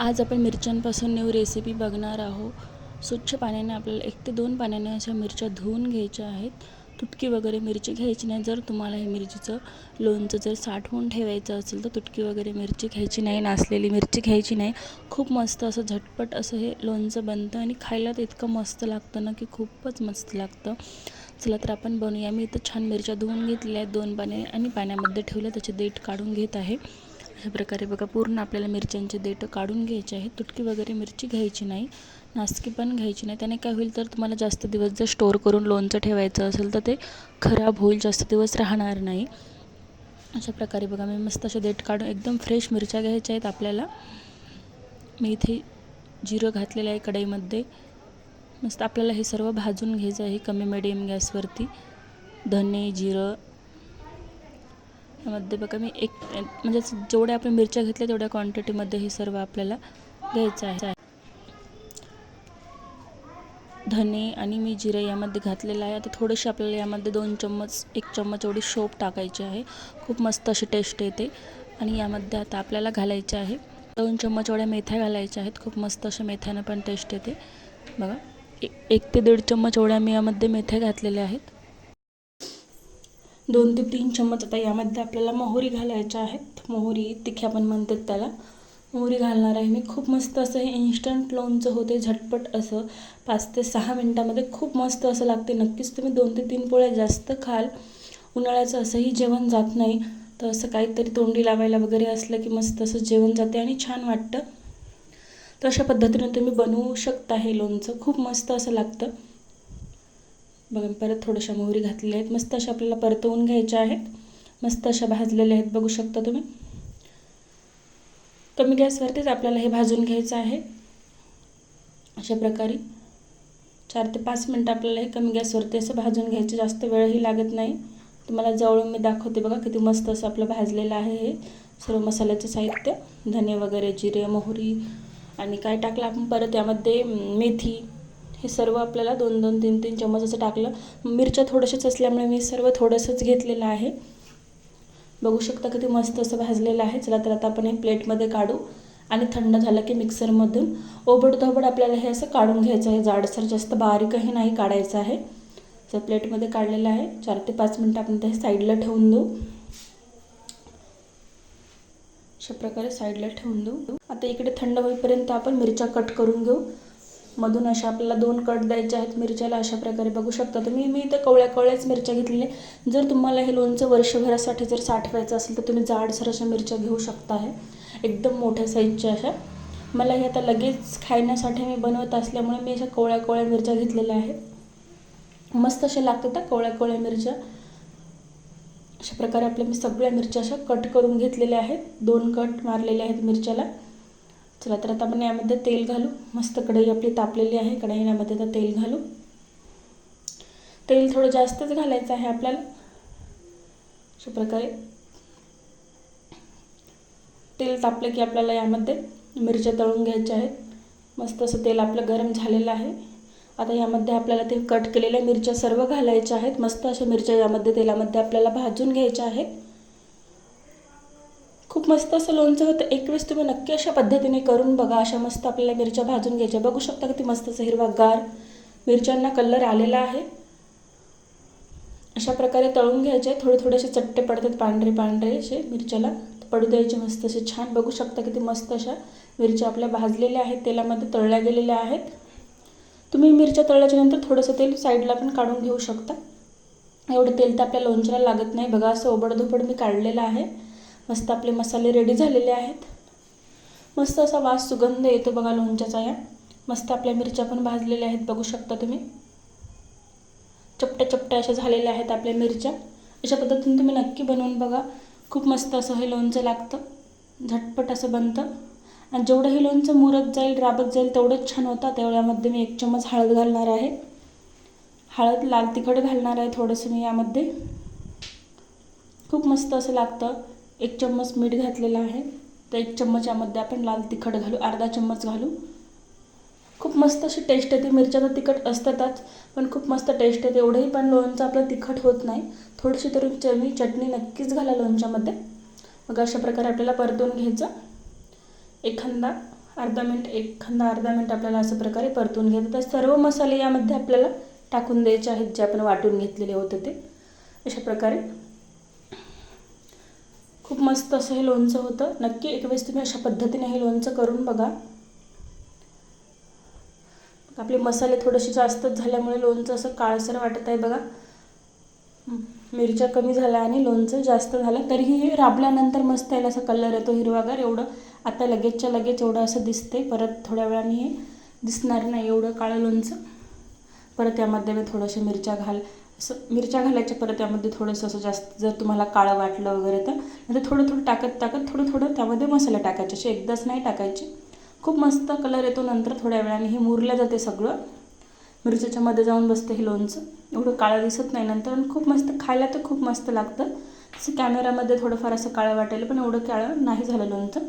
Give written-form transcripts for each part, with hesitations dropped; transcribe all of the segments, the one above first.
आज आपण मिरच्यांपासून new recipe बघणार आहोत। स्वच्छ पाण्याने आपल्याला 1 ते 2 पाण्याने अशा मिरच्या धुवून घ्यायच्या आहेत। तुटकी वगैरे मिरची घ्यायची नाही। जर तुम्हाला हे मिरचीचं लोणचं जर साठवून ठेवायचं असेल तर तुटकी वगैरे मिरची घ्यायची नाही, नासलेली मिरची घ्यायची नाही। खूप मस्त असं झटपट असं हे लोणचं बनतं आणि खायला तर इतकं मस्त लागतं ना की खूपच मस्त लागतं। चला तर आपण बनवूया। मी इथं छान मिरच्या धुवून घेतल्या आहेत 2 पाण्याने आणि पाण्यामध्ये ठेवल्या, त्याचे देठ काढून घेत आहे। अशा प्रकारे बघा पूर्ण आपल्याला मिरच्यांचे देठ काढून घ्यायचे आहेत। तुटकी वगैरे मिरची घ्यायची नाही, नासकी पण घ्यायची नाही। त्याने काय होईल तर तुम्हाला जास्त दिवस जर स्टोअर करून लोणचं ठेवायचं असेल तर ते खराब होईल, जास्त दिवस राहणार नाही। अशा प्रकारे बघा मी मस्त असे देठ काढून एकदम फ्रेश मिरच्या घ्यायच्या आहेत आपल्याला। मी इथे जिरं घातलेलं आहे कढईमध्ये। मस्त आपल्याला हे सर्व भाजून घ्यायचं आहे कमी मीडियम गॅसवरती। धने, जिरं यामध्ये बघा मी म्हणजे जेवढ्या आपण मिरच्या घेतल्या तेवढ्या क्वांटिटीमध्ये हे सर्व आपल्याला घ्यायचं आहे। धने आणि मी जिरे यामध्ये घातलेलं आहे। आता थोडेसे आपल्याला यामध्ये 2 चम्मच 1 चम्मच एवढी शोप टाकायची आहे। खूप मस्त अशी टेस्ट येते। आणि यामध्ये आता आपल्याला घालायचे आहे 2 चम्मच एवढ्या मेथ्या घालायच्या आहेत। खूप मस्त अशा मेथ्यानं पण टेस्ट येते बघा। 1 ते 1.5 चम्मच एवढ्या मी यामध्ये मेथ्या घातलेल्या आहेत। 2 ते 3 चम्मच आता यामध्ये आपल्याला मोहरी घालायच्या आहेत। मोहरी तिखी आपण म्हणतात त्याला, मोहरी घालणार आहे मी। खूप मस्त असं हे इन्स्टंट लोणचं होते, झटपट असं 5 ते 6 मिनिटामध्ये खूप मस्त असं लागते। नक्कीच तुम्ही 2 ते 3 पोळ्या जास्त खाल। उन्हाळ्याचं असंही जेवण जात नाही, तर असं काहीतरी तोंडी लावायला वगैरे असलं की मस्त असं जेवण जाते आणि छान वाटतं। तर अशा पद्धतीने तुम्ही बनवू शकता हे लोणचं, खूप मस्त असं लागतं बघा। परत थोड्याशा मोहरी घातलेल्या आहेत, मस्त अशा आपल्याला परतवून घ्यायच्या आहेत। मस्त अशा भाजलेल्या आहेत बघू शकता तुम्ही। कमी गॅसवरतीच आपल्याला हे भाजून घ्यायचं आहे। अशा प्रकारे 4 ते 5 मिनिटं आपल्याला हे कमी गॅसवरती असं भाजून घ्यायचं, जास्त वेळही लागत नाही। तुम्हाला जवळून मी दाखवते बघा किती मस्त असं आपलं भाजलेलं आहे हे सर्व मसाल्याचं साहित्य। धने वगैरे, जिरे, मोहरी आणि काय टाकलं आपण परत यामध्ये मेथी, हे सर्व आपल्याला 2-2 3-3 चम्मच असं टाकलं। मिरच्या थोड्याशाच असल्यामुळे मी सर्व थोडंसंच घेतलेलं आहे। बघू शकता किती मस्त असं भाजलेलं आहे। चला तर आता आपण हे प्लेटमध्ये काढू आणि थंड झालं की मिक्सरमधून ओबडधोबड आपल्याला हे असं काढून घ्यायचं आहे, जाडसर, जास्त बारीकही नाही काढायचं आहे। तर प्लेटमध्ये काढलेलं आहे। 4 ते 5 मिनिटं आपण ते साईडला ठेवून देऊ। अशा प्रकारे साईडला ठेवून देऊ। आता इकडे थंड होईपर्यंत आपण मिरच्या कट करून घेऊ। मधून अशा आपल्याला 2 कट द्यायचे आहेत मिरच्याला। अशा प्रकारे बघू शकता तुम्ही। मी इथं कवळ्याच मिरच्या घेतलेल्या। जर तुम्हाला हे लोणचं वर्षभरासाठी जर साठवायचं असेल तर तुम्ही जाडसर अशा मिरच्या घेऊ शकता आहे, एकदम मोठ्या साईजच्या अशा। मला हे आता लगेच खाण्यासाठी मी बनवत असल्यामुळे मी अशा कवळ्या मिरच्या घेतलेल्या आहेत। मस्त अशा लागतात कवळ्या मिरच्या। अशा प्रकारे आपल्या मी सगळ्या मिरच्या अशा कट करून घेतलेल्या आहेत। 2 कट मारलेले आहेत मिरच्याला। चला तर आता आपण यामध्ये तेल घालू। मस्त कढई आपली तापलेली आहे, कढईमध्ये आता तेल घालू। तेल थोडं जास्तच घालायचं आहे आपल्याला। अशा प्रकारे तेल तापलं की आपल्याला यामध्ये मिरच्या तळून घ्यायच्या आहेत। मस्त असं तेल आपलं गरम झालेलं आहे। आता यामध्ये आपल्याला ते कट केलेल्या मिरच्या सर्व घालायच्या आहेत। मस्त अशा मिरच्या यामध्ये तेलामध्ये आपल्याला भाजून घ्यायच्या आहेत। खूप मस्त असं लोणचं होतं। एक वेळेस तुम्ही नक्की अशा पद्धतीने करून बघा। अशा मस्त आपल्याला मिरच्या भाजून घ्यायच्या। बघू शकता किती मस्त असं हिरवागार मिरच्यांना कलर आलेला आहे। अशा प्रकारे तळून घ्यायचे। थोडेसे चट्टे पडतात, पांढरे असे मिरच्याला पडू द्यायचे मस्त असे छान। बघू शकता किती मस्त अशा मिरच्या आपल्या भाजलेल्या आहेत, तेलामध्ये तळल्या गेलेल्या आहेत। तुम्ही मिरच्या तळल्याच्या नंतर थोडंसं तेल साईडला पण काढून घेऊ शकता। एवढं तेल तर आपल्या लोणच्याला लागत नाही बघा। असं ओबडधोबड मी काढलेलं आहे। मस्त आपले मसाले रेडी झालेले आहेत। मस्त असा वास सुगंध येतो बघा लोणच्याचा या। मस्त आपल्या मिरच्या पण भाजलेल्या आहेत बघू शकता तुम्ही। चपट्या अशा झालेल्या आहेत आपल्या मिरच्या। अशा पद्धतीने तुम्ही नक्की बनवून बघा। खूप मस्त असं हे लोणचं लागतं, झटपट असं बनतं। आणि जेवढं हे लोणचं मुरत जाईल, राबत जाईल तेवढंच छान होतं। तेवढ्यामध्ये मी 1 चम्मच हळद घालणार आहे। हळद, लाल तिखट घालणार आहे थोडंसं मी यामध्ये। खूप मस्त असं लागतं। 1 चम्मच मीठ घातलेलं आहे, तर 1 चम्मच यामध्ये आपण लाल तिखट घालू, अर्धा चम्मच घालू। खूप मस्त अशी टेस्ट येते। मिरच्या तर तिखट असतातच, पण खूप मस्त टेस्ट येते। एवढंही पण लोणचं आपलं तिखट होत नाही। थोडीशी तरी चटणी नक्कीच घाला लोणच्यामध्ये। मग अशा प्रकारे आपल्याला परतून घ्यायचं। एखादा अर्धा मिनिट आपल्याला असं प्रकारे परतून घ्यायचं. तर सर्व मसाले यामध्ये आपल्याला टाकून द्यायचे आहेत, जे आपण वाटून घेतलेले होते ते. अशा प्रकारे खूप मस्त असं हे लोणचं होतं. नक्की एक वेळेस तुम्ही अशा पद्धतीने हे लोणचं करून बघा. आपले मसाले थोडेसे जास्तच झाल्यामुळे लोणचं असं काळसर वाटत आहे बघा. मिरच्या कमी झाल्या आणि लोणचं जास्त झालं, तरीही हे राबल्यानंतर मस्त याला असा कलर येतो हिरवागार. एवढं आता लगेचच्या लगेच एवढं असं दिसते, परत थोड्या वेळाने हे दिसणार नाही एवढं काळं लोणचं. परत यामध्ये मी थोडंशा मिरच्या घालायच्या. परत यामध्ये थोडंसं असं जास्त जर तुम्हाला काळं वाटलं वगैरे तर नंतर थोडं टाकत थोडं त्यामध्ये मसाले टाकायचे. असे एकदाच नाही टाकायचे. खूप मस्त कलर येतो. नंतर थोड्या वेळाने हे मुरलं जाते सगळं. मिरच्याच्या मध्ये जाऊन बसतं हे लोणचं. एवढं काळं दिसत नाही नंतर. आणि खूप मस्त खायला तर खूप मस्त लागतं. असं कॅमेरामध्ये थोडंफार असं काळं वाटेल, पण एवढं काळं नाही झालं लोणचं.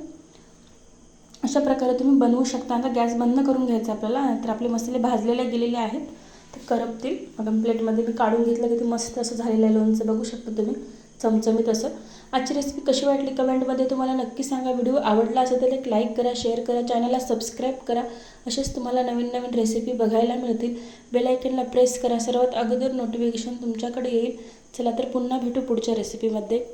अशा प्रकारे तुम्ही बनवू शकता. आता गॅस बंद करून घ्यायचा आपल्याला. नंतर आपले मसाले भाजलेले गेलेले आहेत, ते करपतील. मग प्लेटमध्ये मी काढून घेतलं की ते मस्त असं झालेलं आहे लोणचं. बघू शकता तुम्ही चमचमीत असं. आजची रेसिपी कशी वाटली कमेंटमध्ये तुम्हाला नक्की सांगा. व्हिडिओ आवडला असेल तर एक लाईक करा, शेअर करा, चॅनलला सबस्क्राईब करा. असेच तुम्हाला नवीन नवीन रेसिपी बघायला मिळतील. बेल आयकनला प्रेस करा, सर्वात अगोदर नोटिफिकेशन तुमच्याकडे येईल. चला तर पुन्हा भेटू पुढच्या रेसिपीमध्ये.